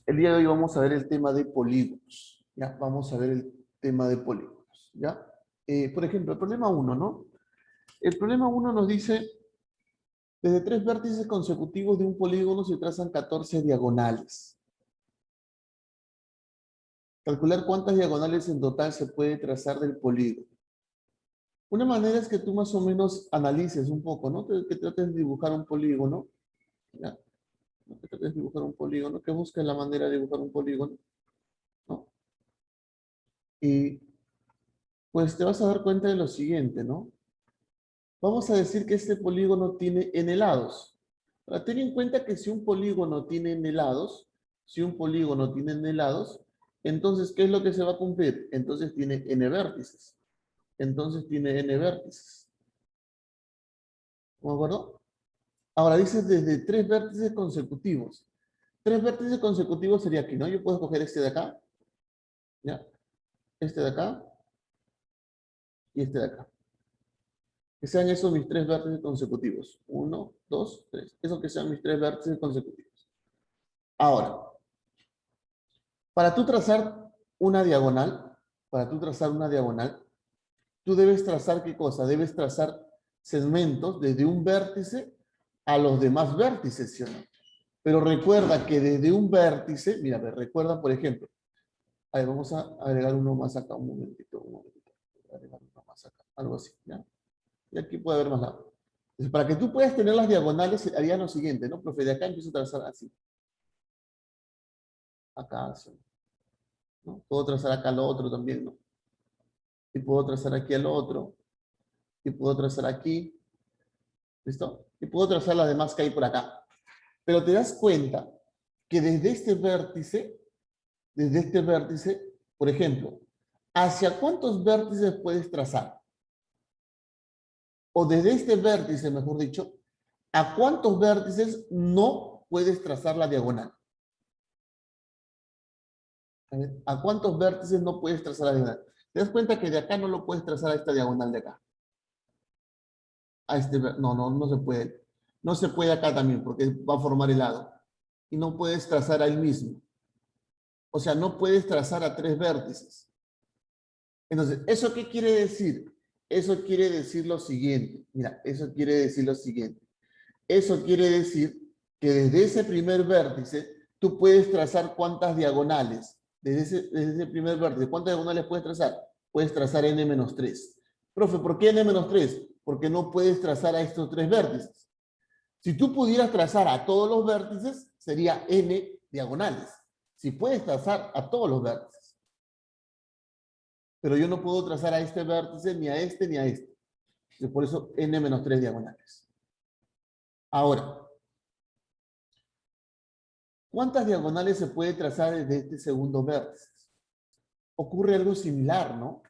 El día de hoy vamos a ver el tema de polígonos. ¿Ya? Vamos a ver el tema de polígonos. ¿Ya? Por ejemplo, el problema uno, ¿no? El problema uno nos dice, desde tres vértices consecutivos de un polígono se trazan 14 diagonales. Calcular cuántas diagonales en total se puede trazar del polígono. Una manera es que tú más o menos analices un poco, ¿no? Que trates de dibujar un polígono. ¿Ya? Que trates de dibujar un polígono, que busques la manera de dibujar un polígono, ¿no? Y pues te vas a dar cuenta de lo siguiente, ¿no? Vamos a decir que este polígono tiene n lados. Ahora, ten en cuenta que si un polígono tiene n lados, entonces, ¿qué es lo que se va a cumplir? Entonces tiene n vértices. ¿De acuerdo? Ahora dice desde tres vértices consecutivos. Tres vértices consecutivos sería aquí, ¿no? Yo puedo escoger este de acá, ¿ya? Este de acá y este de acá. Que sean esos mis tres vértices consecutivos. 1, 2, 3. Esos que sean mis tres vértices consecutivos. Ahora, para tú trazar una diagonal, tú debes trazar ¿qué cosa? Debes trazar segmentos desde un vértice a los demás vértices, ¿sí o no? Pero recuerda que desde un vértice, mira, recuerda, por ejemplo, a ver, vamos a agregar uno más acá, un momentito. Agregar uno más acá, algo así, ¿ya? Y aquí puede haber más lado. Entonces, para que tú puedas tener las diagonales, haría lo siguiente, ¿no? Profe, de acá empiezo a trazar así. Acá, así, ¿no? Puedo trazar acá lo otro también, ¿no? Y puedo trazar aquí al otro, y puedo trazar aquí, ¿listo? Y puedo trazar las demás que hay por acá. Pero te das cuenta que desde este vértice, por ejemplo, ¿hacia cuántos vértices puedes trazar? O desde este vértice, mejor dicho, ¿a cuántos vértices no puedes trazar la diagonal? ¿A cuántos vértices no puedes trazar la diagonal? ¿Te das cuenta que de acá no lo puedes trazar a esta diagonal de acá? No se puede. No se puede acá también porque va a formar el lado. Y no puedes trazar a él mismo. O sea, no puedes trazar a tres vértices. Entonces, ¿eso qué quiere decir? Eso quiere decir lo siguiente. Mira, eso quiere decir lo siguiente. Eso quiere decir que desde ese primer vértice tú puedes trazar cuántas diagonales. Desde ese primer vértice, ¿cuántas diagonales puedes trazar? Puedes trazar n-3. Profe, ¿por qué n-3? Porque no puedes trazar a estos tres vértices. Si tú pudieras trazar a todos los vértices, sería n diagonales. Si puedes trazar a todos los vértices. Pero yo no puedo trazar a este vértice, ni a este, ni a este. Y por eso n-3 diagonales. Ahora, ¿cuántas diagonales se puede trazar desde este segundo vértice? Ocurre algo similar, ¿no?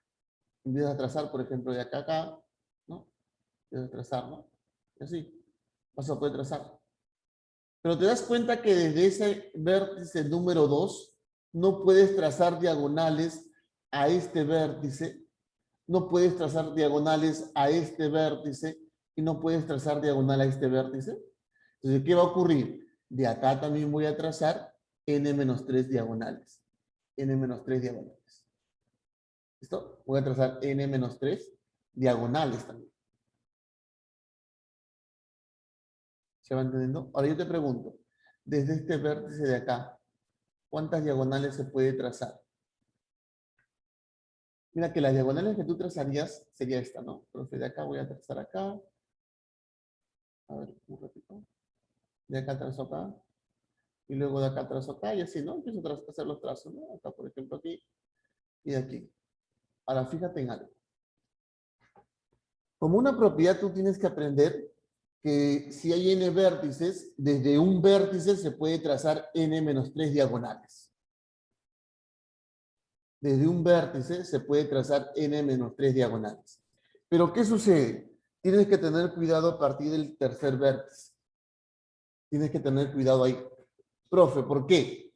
Empiezas a trazar, por ejemplo, de acá a acá, ¿no? Empiezas a trazar, ¿no? Y así, vas a poder trazar. Pero te das cuenta que desde ese vértice número 2 no puedes trazar diagonales a este vértice, no puedes trazar diagonales a este vértice y no puedes trazar diagonal a este vértice. Entonces, ¿qué va a ocurrir? De acá también voy a trazar n-3 diagonales. n-3 diagonales. ¿Listo? Voy a trazar n-3 diagonales también. ¿Se va entendiendo? Ahora yo te pregunto, desde este vértice de acá, ¿cuántas diagonales se puede trazar? Mira que las diagonales que tú trazarías sería esta, ¿no? Profe, de acá voy a trazar acá. A ver, un ratito. De acá trazo acá. Y luego de acá trazo acá y así, ¿no? Empiezo a hacer los trazos, ¿no? Acá, por ejemplo, aquí y aquí. Ahora, fíjate en algo. Como una propiedad tú tienes que aprender que si hay n vértices, desde un vértice se puede trazar n-3 diagonales. Desde un vértice se puede trazar n-3 diagonales. Pero ¿qué sucede? Tienes que tener cuidado a partir del tercer vértice. Tienes que tener cuidado ahí. Profe, ¿por qué?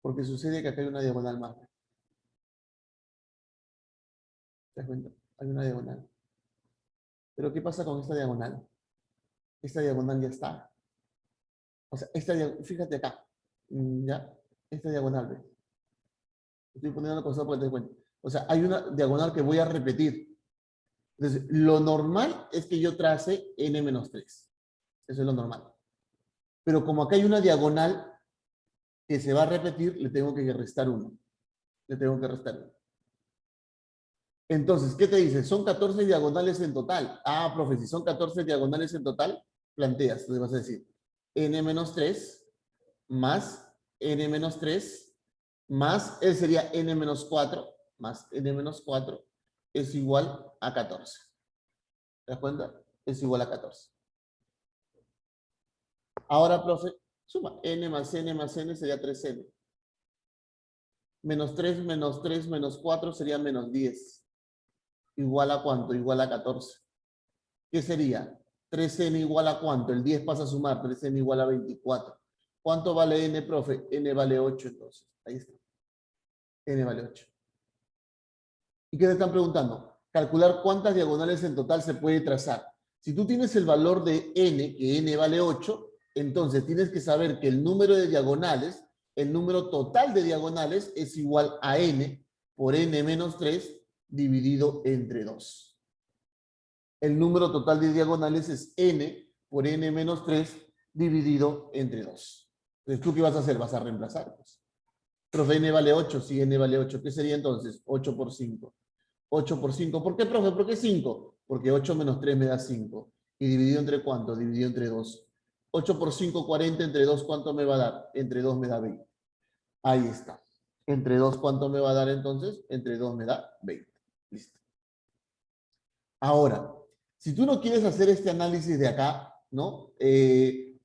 Porque sucede que acá hay una diagonal más. ¿Te das cuenta? Hay una diagonal. Pero ¿qué pasa con esta diagonal? Esta diagonal ya está. O sea, fíjate acá, ¿ya? Esta diagonal, ¿ves? Estoy poniendo la cosa para que te des cuenta. O sea, hay una diagonal que voy a repetir. Entonces, lo normal es que yo trace n-3. Eso es lo normal. Pero como acá hay una diagonal que se va a repetir, le tengo que restar 1. Le tengo que restar 1. Entonces, ¿qué te dice? Son 14 diagonales en total. Ah, profe, si son 14 diagonales en total, planteas, tú vas a decir n-3 más n-3 más, él sería n-4 más n-4 es igual a 14. ¿Te das cuenta? Es igual a 14. Ahora, profe, suma n más n más n sería 3n. Menos 3 menos 3 menos 4 sería menos 10. ¿Igual a cuánto? Igual a 14. ¿Qué sería? 3n igual a cuánto? El 10 pasa a sumar, 3n igual a 24. ¿Cuánto vale n, profe? N vale 8 entonces. Ahí está. N vale 8. ¿Y qué te están preguntando? Calcular cuántas diagonales en total se puede trazar. Si tú tienes el valor de n, que n vale 8, entonces tienes que saber que el número de diagonales, el número total de diagonales es igual a n por n menos 3 dividido entre 2. El número total de diagonales es n por n menos 3 dividido entre 2. Entonces, ¿tú qué vas a hacer? Vas a reemplazar. Pues. Profe, n vale 8, sí, n vale 8. ¿Qué sería entonces? 8 por 5. 8 por 5. ¿Por qué, profe? ¿Por qué 5? Porque 8 menos 3 me da 5. ¿Y dividido entre cuánto? Dividido entre 2. 8 por 5, 40. Entre 2, ¿cuánto me va a dar? Entre 2 me da 20. Ahí está. Entre 2, ¿cuánto me va a dar entonces? Entre 2 me da 20. Listo. Ahora, si tú no quieres hacer este análisis de acá, ¿no? De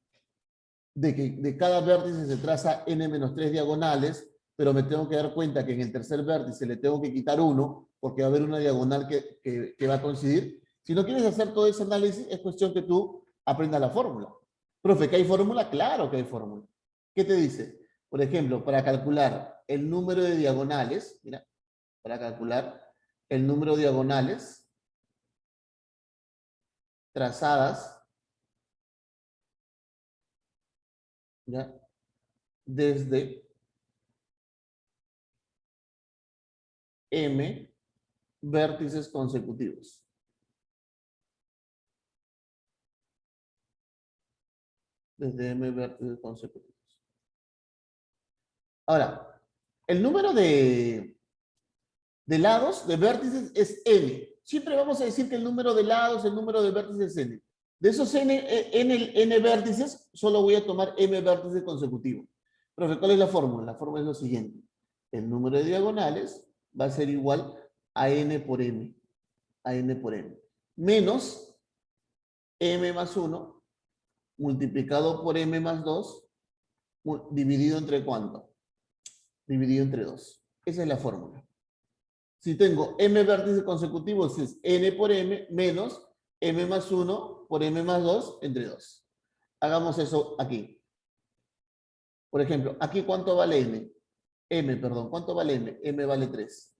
que de cada vértice se traza n-3 diagonales, pero me tengo que dar cuenta que en el tercer vértice le tengo que quitar 1, porque va a haber una diagonal que va a coincidir. Si no quieres hacer todo ese análisis, es cuestión que tú aprendas la fórmula. Profe, ¿que hay fórmula? Claro que hay fórmula. ¿Qué te dice? Por ejemplo, para calcular el número de diagonales, mira, para calcular el número de diagonales trazadas, ¿ya? Desde M vértices consecutivos. Desde M vértices consecutivos. Ahora, el número de lados, de vértices, es n. Siempre vamos a decir que el número de lados, el número de vértices es n. De esos n vértices, solo voy a tomar m vértices consecutivos. Profe, ¿cuál es la fórmula? La fórmula es lo siguiente. El número de diagonales va a ser igual a n por m. A n por m. Menos m más 1 multiplicado por m más 2 dividido entre ¿cuánto? Dividido entre 2. Esa es la fórmula. Si tengo m vértices consecutivos es n por m menos m más 1 por m más 2 entre 2. Hagamos eso aquí. Por ejemplo, aquí ¿cuánto vale m? Perdón, ¿cuánto vale m? M vale 3.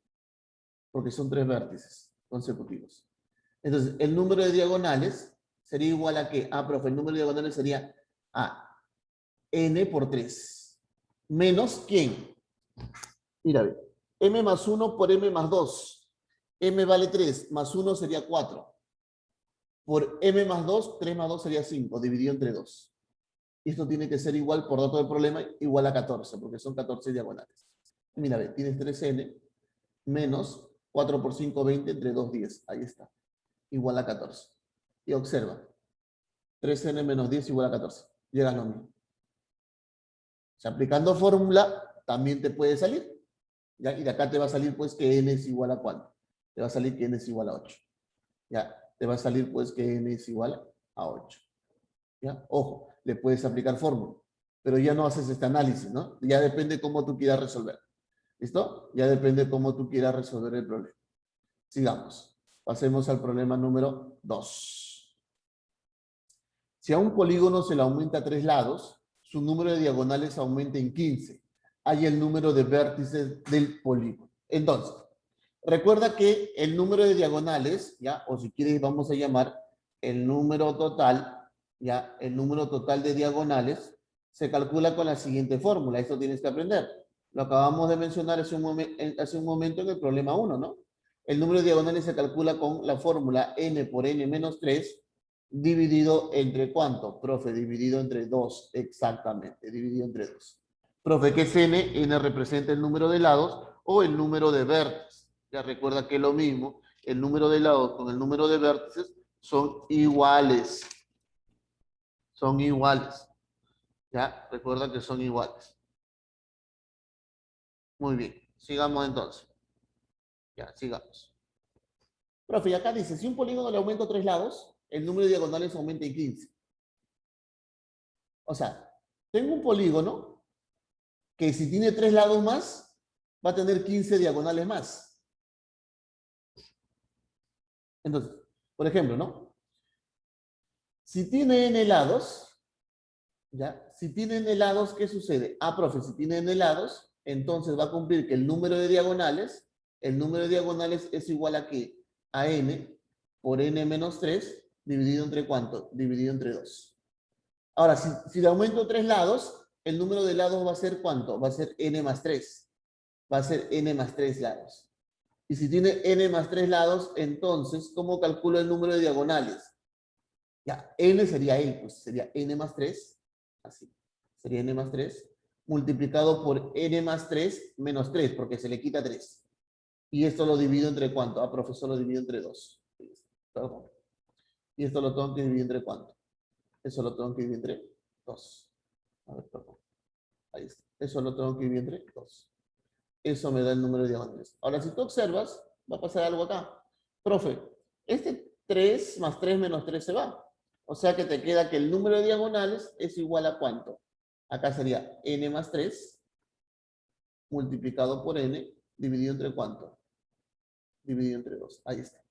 Porque son 3 vértices consecutivos. Entonces, el número de diagonales sería igual a ¿qué? Ah, profe, el número de diagonales sería a n por 3. Menos ¿quién? Mira, ve. M más 1 por M más 2. M vale 3, más 1 sería 4. Por M más 2, 3 más 2 sería 5, dividido entre 2. Esto tiene que ser igual, por dato del problema, igual a 14, porque son 14 diagonales. Mira, ve, tienes 3n menos 4 por 5, 20, entre 2, 10. Ahí está. Igual a 14. Y observa. 3n menos 10 igual a 14. Llegas a lo mismo. O sea, aplicando fórmula, también te puede salir. ¿Ya? Y de acá te va a salir pues que n es igual a ¿cuánto? Te va a salir que n es igual a 8. ¿Ya? Te va a salir pues que n es igual a 8. ¿Ya? Ojo, le puedes aplicar fórmula, pero ya no haces este análisis, ¿no? Ya depende cómo tú quieras resolver. ¿Listo? Ya depende cómo tú quieras resolver el problema. Sigamos. Pasemos al problema número 2. Si a un polígono se le aumenta 3 lados, su número de diagonales aumenta en 15. Hay el número de vértices del polígono. Entonces, recuerda que el número de diagonales, ¿ya? O si quieres vamos a llamar el número total, ¿ya? El número total de diagonales se calcula con la siguiente fórmula. Esto tienes que aprender. Lo acabamos de mencionar hace un momento en el problema 1, ¿no? El número de diagonales se calcula con la fórmula n por n menos 3 dividido entre ¿cuánto? Profe, dividido entre 2, exactamente, dividido entre 2. Profe, ¿qué es n? N representa el número de lados o el número de vértices. Ya recuerda que es lo mismo, el número de lados con el número de vértices son iguales. Son iguales. Ya, recuerda que son iguales. Muy bien, sigamos entonces. Ya, sigamos. Profe, y acá dice, si un polígono le aumento 3 lados, el número de diagonales aumenta en 15. O sea, tengo un polígono que si tiene 3 lados más, va a tener 15 diagonales más. Entonces, por ejemplo, ¿no? Si tiene n lados, ¿ya? Si tiene n lados, ¿qué sucede? Ah, profe, si tiene n lados, entonces va a cumplir que el número de diagonales es igual a ¿qué? A n por n menos 3 dividido entre ¿cuánto? Dividido entre 2. Ahora, si le aumento 3 lados, el número de lados va a ser ¿cuánto? Va a ser n más 3. Va a ser n más 3 lados. Y si tiene n más 3 lados, entonces, ¿cómo calculo el número de diagonales? Ya, n sería él, pues sería n más 3, así, sería n más 3, multiplicado por n más 3 menos 3, porque se le quita 3. Y esto lo divido entre ¿cuánto? Ah, profesor, lo divido entre 2. Perdón. Y esto lo tengo que dividir entre ¿cuánto? Eso lo tengo que dividir entre 2. A ver, perdón. Ahí está. Eso lo tengo que dividir entre 2. Eso me da el número de diagonales. Ahora, si tú observas, va a pasar algo acá. Profe, este 3 más 3 menos 3 se va. O sea que te queda que el número de diagonales es igual a ¿cuánto? Acá sería n más 3 multiplicado por n dividido entre ¿cuánto? Dividido entre 2. Ahí está.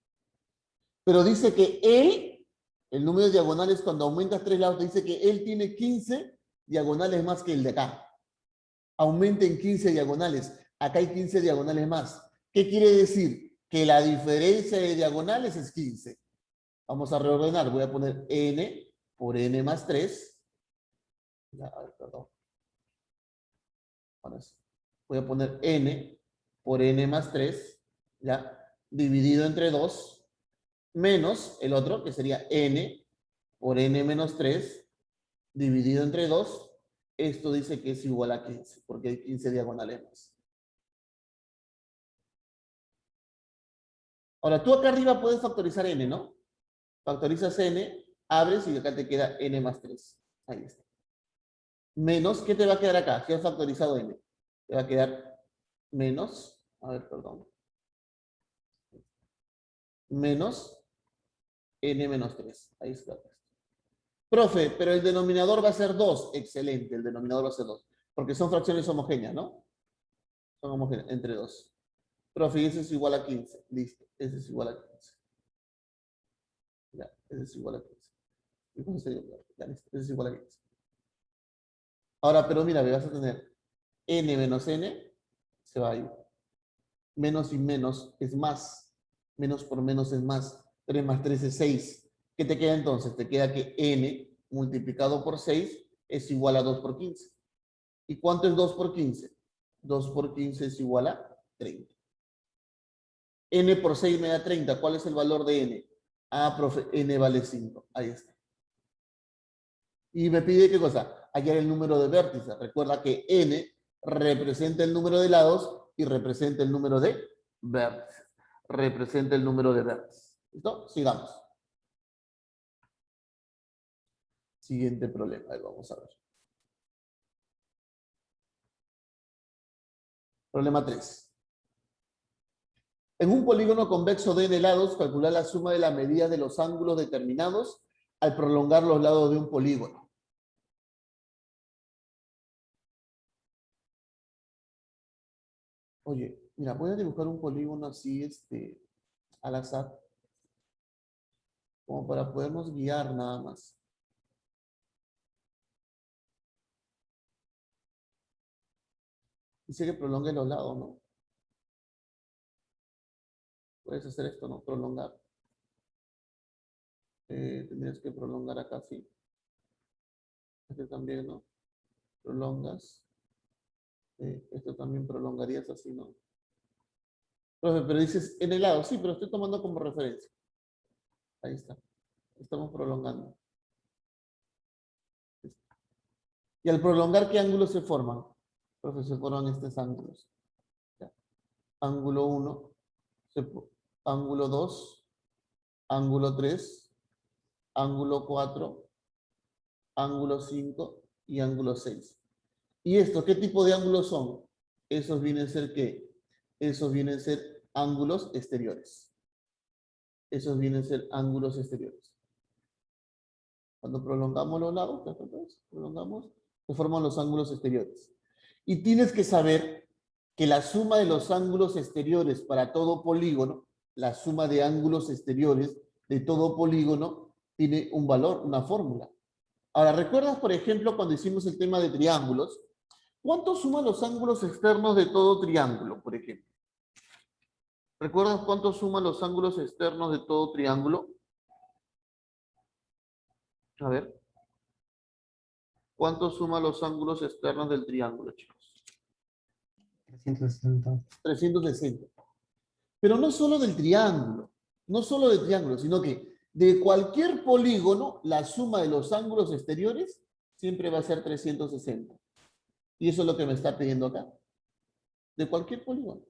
Pero dice que él, el número de diagonales cuando aumentas 3 lados, te dice que él tiene 15 diagonales más que el de acá. Aumenten 15 diagonales. Acá hay 15 diagonales más. ¿Qué quiere decir? Que la diferencia de diagonales es 15. Vamos a reordenar. Voy a poner n por n más 3. Ya, a ver, perdón. Ahora sí. Voy a poner n por n más 3, ya, dividido entre 2, menos el otro, que sería n por n menos 3, dividido entre 2. Esto dice que es igual a 15, porque hay 15 diagonales más. Ahora, tú acá arriba puedes factorizar n, ¿no? Factorizas n, abres y acá te queda n más 3. Ahí está. Menos, ¿qué te va a quedar acá? Si has factorizado n. Te va a quedar menos, a ver, perdón. Menos n menos 3. Ahí está. Profe, pero el denominador va a ser 2. Excelente, el denominador va a ser 2. Porque son fracciones homogéneas, ¿no? Son homogéneas, entre 2. Profe, y ese es igual a 15. Listo, ese es igual a 15. Ya, ese es igual a 15. Ya, listo, ese es igual a 15. Ahora, pero mira, vas a tener n menos n, se va a ir. Menos y menos es más. Menos por menos es más. 3 más 3 es 6. ¿Qué te queda entonces? Te queda que n multiplicado por 6 es igual a 2 por 15. ¿Y cuánto es 2 por 15? 2 por 15 es igual a 30. N por 6 me da 30. ¿Cuál es el valor de n? Ah, profe, n vale 5. Ahí está. Y me pide qué cosa, hallar el número de vértices. Recuerda que n representa el número de lados y representa el número de vértices. Representa el número de vértices. ¿Listo? Sigamos. Siguiente problema. Ahí vamos a ver. Problema 3. En un polígono convexo de n lados, calcular la suma de las medidas de los ángulos determinados al prolongar los lados de un polígono. Oye, mira, voy a dibujar un polígono así, al azar, como para podernos guiar nada más. Dice que prolongue los lados, ¿no? Puedes hacer esto, ¿no? Prolongar. Tendrías que prolongar acá, sí. Este también, ¿no? prolongas. Esto también prolongarías así, ¿no? Profe, pero dices en el lado, sí, pero estoy tomando como referencia. Ahí está. Estamos prolongando. Y al prolongar, ¿qué ángulos se forman? Profe, se forman estos ángulos. Ya. Ángulo 1, ángulo 2, ángulo 3, ángulo 4, ángulo 5 y ángulo 6. ¿Y esto qué tipo de ángulos son? Esos vienen a ser ¿qué? Esos vienen a ser ángulos exteriores. Esos vienen a ser ángulos exteriores. Cuando prolongamos los lados, prolongamos, se forman los ángulos exteriores. Y tienes que saber que la suma de los ángulos exteriores para todo polígono, la suma de ángulos exteriores de todo polígono, tiene un valor, una fórmula. Ahora, ¿recuerdas, por ejemplo, cuando hicimos el tema de triángulos? ¿Cuánto suman los ángulos externos de todo triángulo, por ejemplo? ¿Recuerdas cuánto suman los ángulos externos de todo triángulo? A ver. ¿Cuánto suman los ángulos externos del triángulo, chicos? 360. 360. Pero no solo del triángulo, no solo del triángulo, sino que de cualquier polígono, la suma de los ángulos exteriores siempre va a ser 360. Y eso es lo que me está pidiendo acá. De cualquier polígono.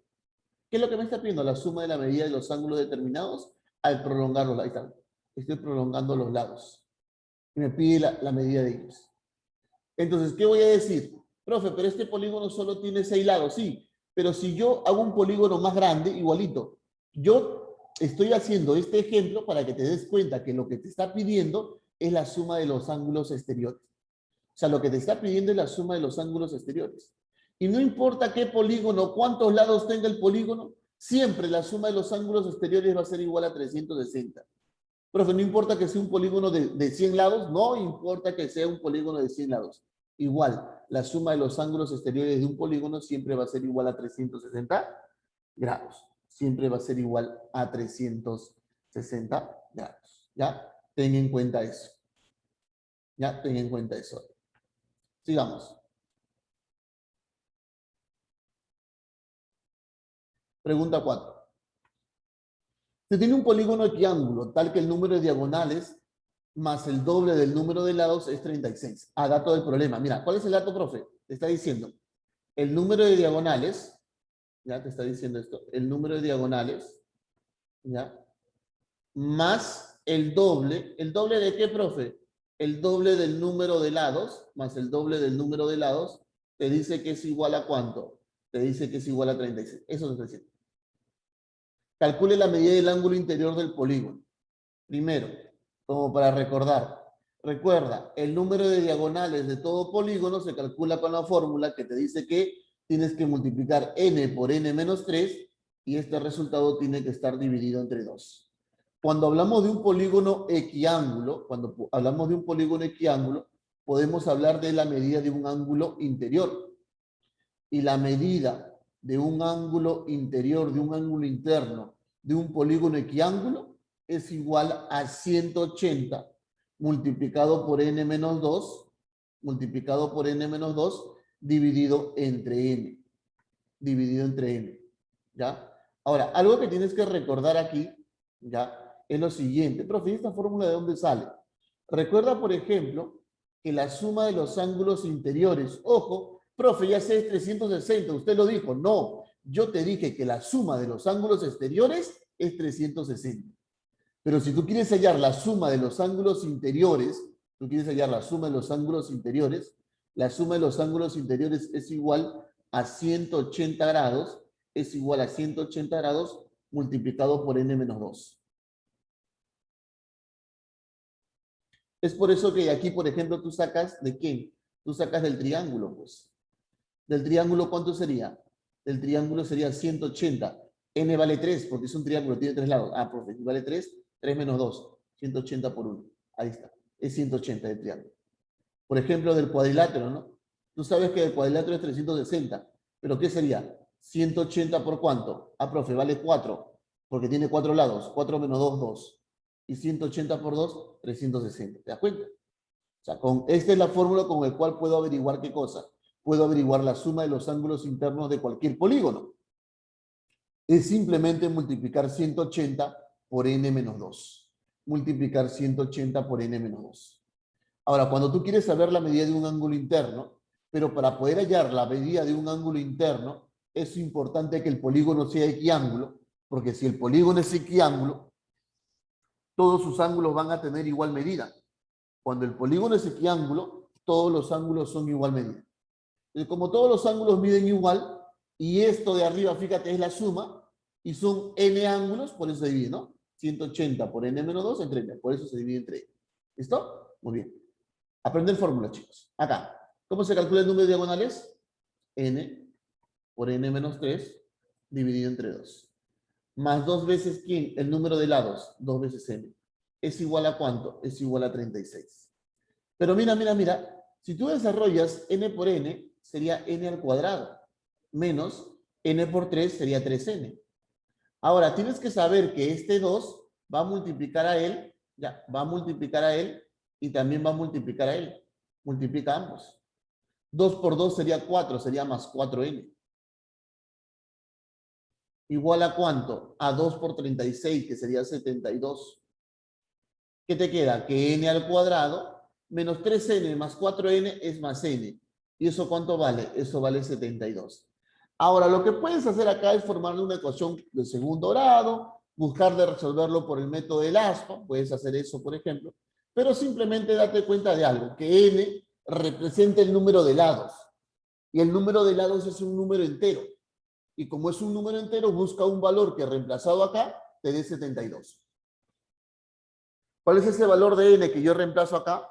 ¿Qué es lo que me está pidiendo? La suma de la medida de los ángulos determinados al prolongar los lados. Ahí está. Estoy prolongando los lados. Y me pide la medida de ellos. Entonces, ¿qué voy a decir? Profe, pero este polígono solo tiene 6 lados. Sí, pero si yo hago un polígono más grande, igualito. Yo estoy haciendo este ejemplo para que te des cuenta que lo que te está pidiendo es la suma de los ángulos exteriores. O sea, lo que te está pidiendo es la suma de los ángulos exteriores. Y no importa qué polígono, cuántos lados tenga el polígono, siempre la suma de los ángulos exteriores va a ser igual a 360. Profe, no importa que sea un polígono de 100 lados, no importa que sea un polígono de 100 lados. Igual, la suma de los ángulos exteriores de un polígono siempre va a ser igual a 360 grados. Siempre va a ser igual a 360 grados. ¿Ya? Ten en cuenta eso. ¿Ya? Ten en cuenta eso. Sigamos. Pregunta 4. Se tiene un polígono equiángulo tal que el número de diagonales más el doble del número de lados es 36. Ah, dato del problema. Mira, ¿cuál es el dato, profe? Te está diciendo el número de diagonales, ya te está diciendo esto, el número de diagonales, ya, más el doble de qué, profe? El doble del número de lados, más el doble del número de lados, te dice que es igual a ¿cuánto? Te dice que es igual a 36. Eso te está diciendo. Calcule la medida del ángulo interior del polígono. Primero, como para recordar, recuerda, el número de diagonales de todo polígono se calcula con la fórmula que te dice que tienes que multiplicar n por n menos 3 y este resultado tiene que estar dividido entre 2. Cuando hablamos de un polígono equiángulo, podemos hablar de la medida de un ángulo interior. Y la medida de un ángulo interior, de un ángulo interno, de un polígono equiángulo, es igual a 180 multiplicado por n menos 2, dividido entre n. ¿Ya? Ahora, algo que tienes que recordar aquí, ¿ya? Es lo siguiente. Profe, ¿esta fórmula de dónde sale? Recuerda, por ejemplo, que la suma de los ángulos interiores, ojo, profe, ya sé, es 360, usted lo dijo. No, yo te dije que la suma de los ángulos exteriores es 360. Pero si tú quieres hallar la suma de los ángulos interiores, la suma de los ángulos interiores es igual a 180 grados, multiplicado por n menos 2. Es por eso que aquí, por ejemplo, tú sacas ¿de quién? Tú sacas del triángulo, pues. ¿Del triángulo cuánto sería? Del triángulo sería 180. N vale 3, porque es un triángulo, tiene 3 lados. Ah, profe, vale 3, 3 menos 2. 180 por 1. Ahí está. Es 180 del triángulo. Por ejemplo, del cuadrilátero, ¿no? Tú sabes que el cuadrilátero es 360. ¿Pero qué sería? 180 por cuánto? Ah, profe, vale 4, porque tiene 4 lados. 4 menos 2, 2. Y 180 por 2, 360. ¿Te das cuenta? sea, esta es la fórmula con la cual puedo averiguar qué cosa. Puedo averiguar la suma de los ángulos internos de cualquier polígono. Es simplemente multiplicar 180 por n menos 2. Multiplicar 180 por n menos 2. Ahora, cuando tú quieres saber la medida de un ángulo interno, pero para poder hallar la medida de un ángulo interno, es importante que el polígono sea equiángulo, porque si el polígono es equiángulo, todos sus ángulos van a tener igual medida. Cuando el polígono es equiángulo, todos los ángulos son igual medida. Entonces, como todos los ángulos miden igual, y esto de arriba, fíjate, es la suma, y son n ángulos, por eso se divide, ¿no? 180 por n menos 2 entre n, por eso se divide entre n. ¿Listo? Muy bien. Aprender fórmula, chicos. Acá. ¿Cómo se calcula el número de diagonales? N por n menos 3 dividido entre 2. Más 2 veces, ¿quién? El número de lados. 2 veces n. ¿Es igual a cuánto? Es igual a 36. Pero mira. Si tú desarrollas n por n, sería n al cuadrado. Menos n por 3 sería 3n. Ahora, tienes que saber que este 2 va a multiplicar a él, ya, va a multiplicar a él y también va a multiplicar a él. Multiplica ambos. 2 por 2 sería 4, sería más 4n. ¿Igual a cuánto? A 2 por 36, que sería 72. ¿Qué te queda? Que n al cuadrado menos 3n más 4n es más n. ¿Y eso cuánto vale? Eso vale 72. Ahora, lo que puedes hacer acá es formar una ecuación de segundo grado, buscar de resolverlo por el método del aspa, puedes hacer eso, por ejemplo, pero simplemente date cuenta de algo, que n representa el número de lados, y el número de lados es un número entero, y como es un número entero, busca un valor que reemplazado acá te dé 72. ¿Cuál es ese valor de n que yo reemplazo acá?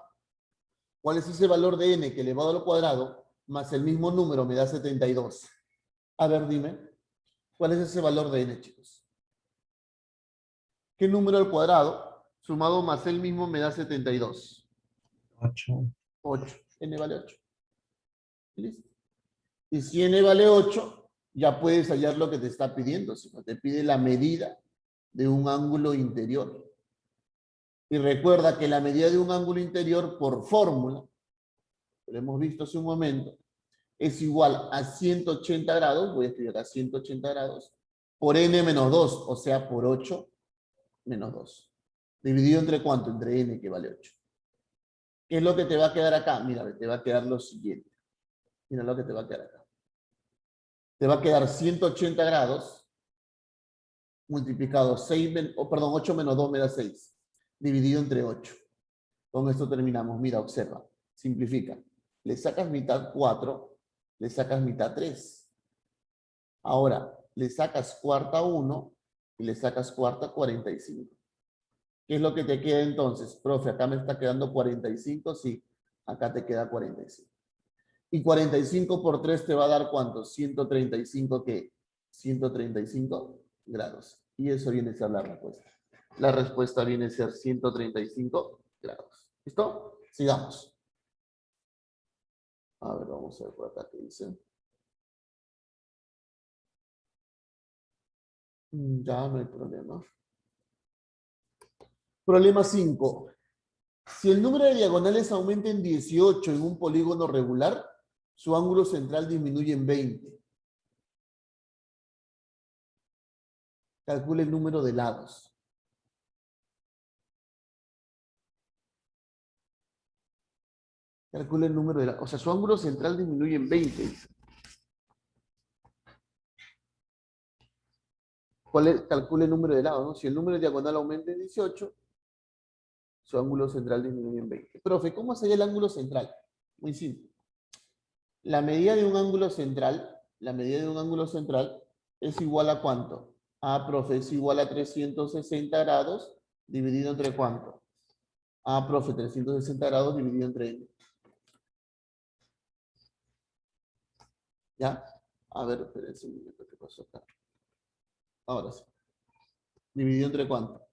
¿Cuál es ese valor de n que elevado al cuadrado más el mismo número me da 72? A ver, dime, ¿cuál es ese valor de n, chicos? ¿Qué número al cuadrado sumado más el mismo me da 72? 8. 8. N vale 8. ¿Listo? Y si n vale 8, ya puedes hallar lo que te está pidiendo. Si no te pide la medida de un ángulo interior. Y recuerda que la medida de un ángulo interior por fórmula, lo hemos visto hace un momento, es igual a 180 grados, voy a escribir acá 180 grados, por n menos 2, o sea, por 8 menos 2. ¿Dividido entre cuánto? Entre n, que vale 8. ¿Qué es lo que te va a quedar acá? Mira, te va a quedar lo siguiente. Mira lo que te va a quedar acá. Te va a quedar 180 grados multiplicado 8 menos 2 me da 6. Dividido entre 8. Con esto terminamos. Mira, observa. Simplifica. Le sacas mitad 4, le sacas mitad 3. Ahora, le sacas cuarta 1 y le sacas cuarta 45. ¿Qué es lo que te queda entonces? Profe, acá me está quedando 45, sí. Acá te queda 45. Y 45 por 3 te va a dar ¿cuánto? 135, ¿qué? 135 grados. Y eso viene a ser la respuesta. La respuesta viene a ser 135 grados. ¿Listo? Sigamos. A ver, vamos a ver por acá qué dice. Ya no hay problema. Problema 5. Si el número de diagonales aumenta en 18 en un polígono regular, su ángulo central disminuye en 20. Calcule el número de lados. Calcule el número de lados. O sea, su ángulo central disminuye en 20. Dice. ¿Cuál es? Calcule el número de lados, ¿no? Si el número diagonal aumenta en 18, su ángulo central disminuye en 20. Profe, ¿cómo sería el ángulo central? Muy simple. La medida de un ángulo central, es igual a ¿cuánto? Ah, profe, es igual a 360 grados dividido entre ¿cuánto? Ah, profe, 360 grados dividido entre n. ¿Ya? A ver, espérense un momento, ¿qué pasó acá? Ahora sí. ¿Dividido entre cuánto?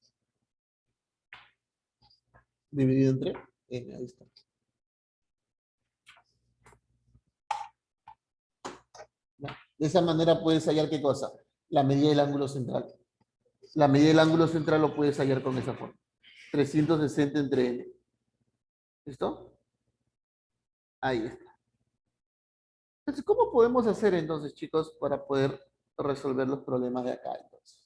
Dividido entre n, ahí está. ¿Ya? De esa manera puedes hallar ¿qué cosa? La medida del ángulo central. La medida del ángulo central lo puedes hallar con esa forma. 360 entre n. ¿Listo? Ahí está. Entonces, ¿cómo podemos hacer entonces, chicos, para poder resolver los problemas de acá entonces?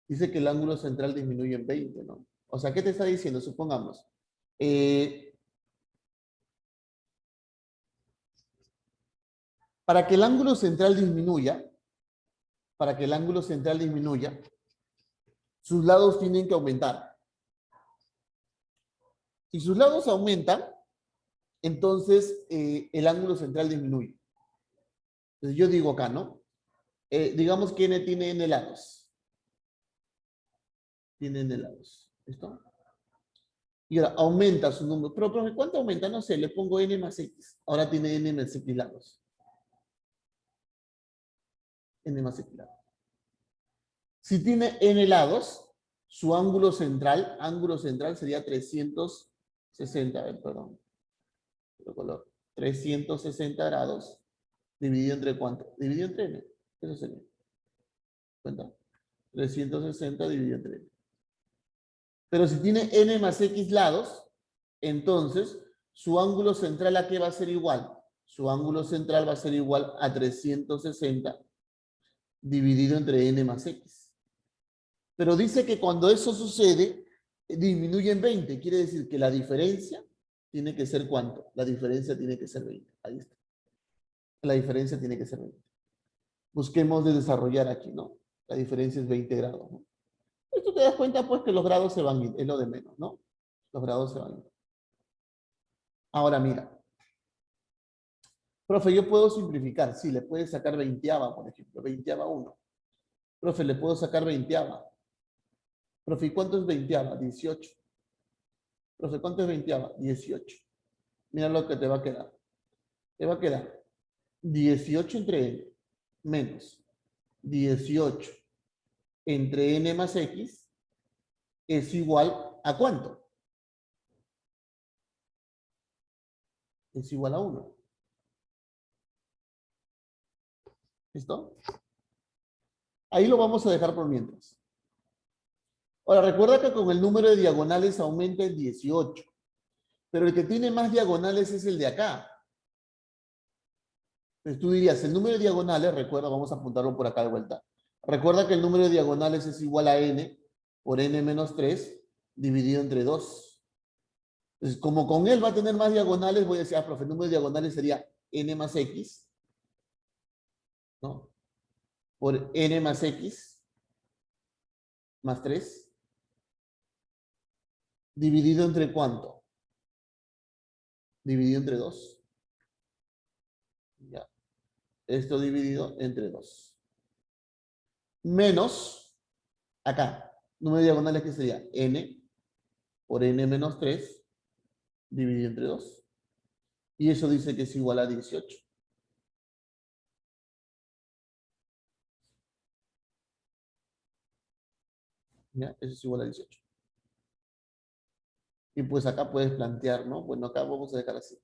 Dice que el ángulo central disminuye en 20, ¿no? O sea, ¿qué te está diciendo? Supongamos. eh, para que el ángulo central disminuya, para que el ángulo central disminuya, sus lados tienen que aumentar. Si sus lados aumentan, entonces el ángulo central disminuye. Entonces yo digo acá, ¿no? Digamos que n tiene n lados. Tiene n lados. ¿Listo? Y ahora aumenta su número. Pero, profe, ¿cuánto aumenta? No sé, le pongo n más x. Ahora tiene n más x lados. N más x lados. Si tiene n lados, su ángulo central sería 360, a ver, perdón, otro color, 360 grados, dividido entre ¿cuánto? Dividido entre n. Eso sería. ¿Cuenta? 360 dividido entre n. Pero si tiene n más x lados, entonces su ángulo central ¿a qué va a ser igual? Su ángulo central va a ser igual a 360 dividido entre n más x. Pero dice que cuando eso sucede, disminuye en 20. Quiere decir que la diferencia tiene que ser ¿cuánto? La diferencia tiene que ser 20. Ahí está. La diferencia tiene que ser 20. Busquemos de desarrollar aquí, ¿no? La diferencia es 20 grados, ¿no? Esto te das cuenta, pues, que los grados se van a ir, es lo de menos, ¿no? Los grados se van a ir. Ahora, mira. Profe, yo puedo simplificar. Sí, le puedes sacar veinteava, por ejemplo. Veinteava 1. Profe, le puedo sacar veinteava. Profe, ¿y cuánto es veinteava? 18. Profe, ¿cuánto es veinteava? 18. Mira lo que te va a quedar. Te va a quedar 18 entre n menos 18 entre n más x es igual a ¿cuánto? Es igual a 1. ¿Listo? Ahí lo vamos a dejar por mientras. Ahora, recuerda que con el número de diagonales aumenta en 18. Pero el que tiene más diagonales es el de acá. Entonces tú dirías, el número de diagonales, recuerda, vamos a apuntarlo por acá de vuelta. Recuerda que el número de diagonales es igual a n por n menos 3 dividido entre 2. Entonces, como con él va a tener más diagonales, voy a decir, profe, el número de diagonales sería n más x, ¿no? Por n más x más 3 dividido entre ¿cuánto? Dividido entre 2. Ya. Esto dividido entre 2. Menos, acá, número de diagonales que sería n por n menos 3 dividido entre 2. Y eso dice que es igual a 18. ¿Ya? Eso es igual a 18. Y pues acá puedes plantear, ¿no? Bueno, acá vamos a dejar así.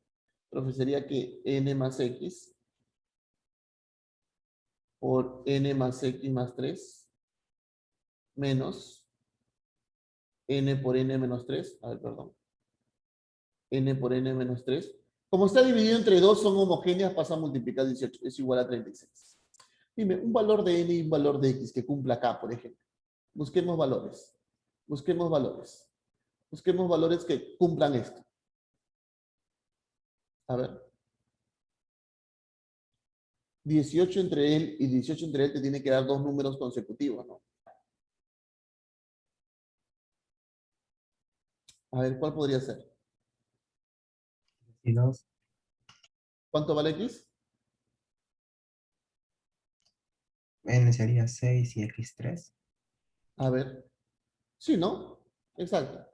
Profe, sería que n más x por n más x más 3 menos n por n menos 3. A ver, perdón. N por n menos 3. Como está dividido entre 2, son homogéneas, pasa a multiplicar 18. Es igual a 36. Dime, un valor de n y un valor de x que cumpla acá, por ejemplo. Busquemos valores. Busquemos valores. Busquemos valores que cumplan esto. A ver. 18 entre él y 18 entre él te tiene que dar dos números consecutivos, ¿no? A ver, ¿cuál podría ser? Y 2. ¿Cuánto vale x? N sería 6 y x 3. A ver. Sí, ¿no? Exacto.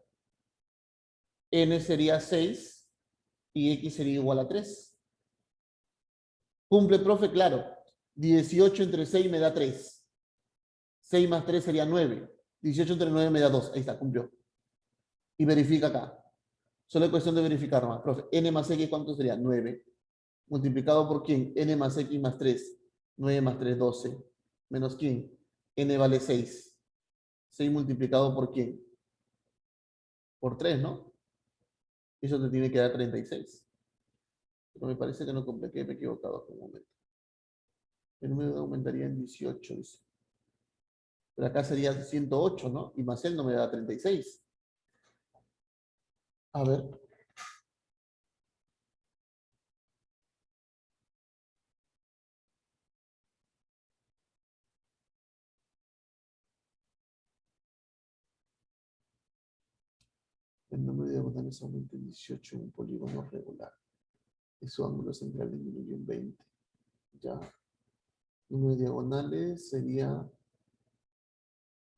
N sería 6 y x sería igual a 3. Cumple, profe, claro. 18 entre 6 me da 3. 6 más 3 sería 9. 18 entre 9 me da 2. Ahí está, cumplió. Y verifica acá. Solo es cuestión de verificar nomás. Profe, n más x, ¿cuánto sería? 9. Multiplicado por quién? N más x más 3. 9 más 3, 12. Menos quién? N vale 6. 6 multiplicado por quién? por 3, ¿no? Eso te tiene que dar 36. Pero me parece que no completé, me he equivocado hace un momento. El número aumentaría en 18, dice. Pero acá sería 108, ¿no? Y más él no me da 36. A ver. El número de diagonales aumenta en 18 en un polígono regular. Y su ángulo central disminuye en 20. Ya. El número de diagonales sería...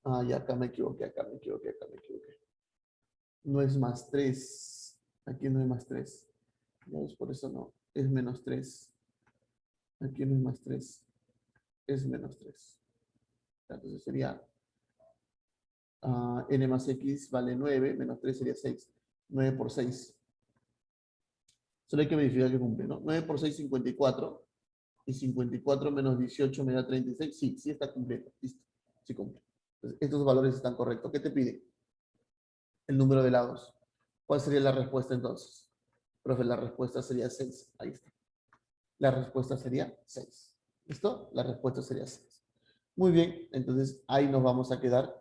Ah, ya acá me equivoqué, acá me equivoqué. No es más 3. Aquí no hay más 3. Ya ves, por eso no. Es menos 3. Aquí no es más 3. Es menos 3. Entonces sería n más x vale 9, menos 3 sería 6. 9 por 6. Solo hay que verificar que cumple, ¿no? 9 por 6, 54. Y 54 menos 18 me da 36. Sí, sí está completo. Listo. Sí cumple. Entonces, estos valores están correctos. ¿Qué te pide? El número de lados. ¿Cuál sería la respuesta entonces? Profe, la respuesta sería 6. Ahí está. La respuesta sería 6. ¿Listo? La respuesta sería 6. Muy bien, entonces ahí nos vamos a quedar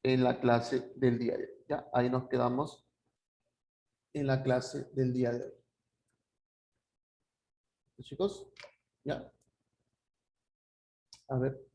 en la clase del día de hoy. ¿Ya? Ahí nos quedamos en la clase del día de hoy. ¿Chicos? ¿Ya? A ver.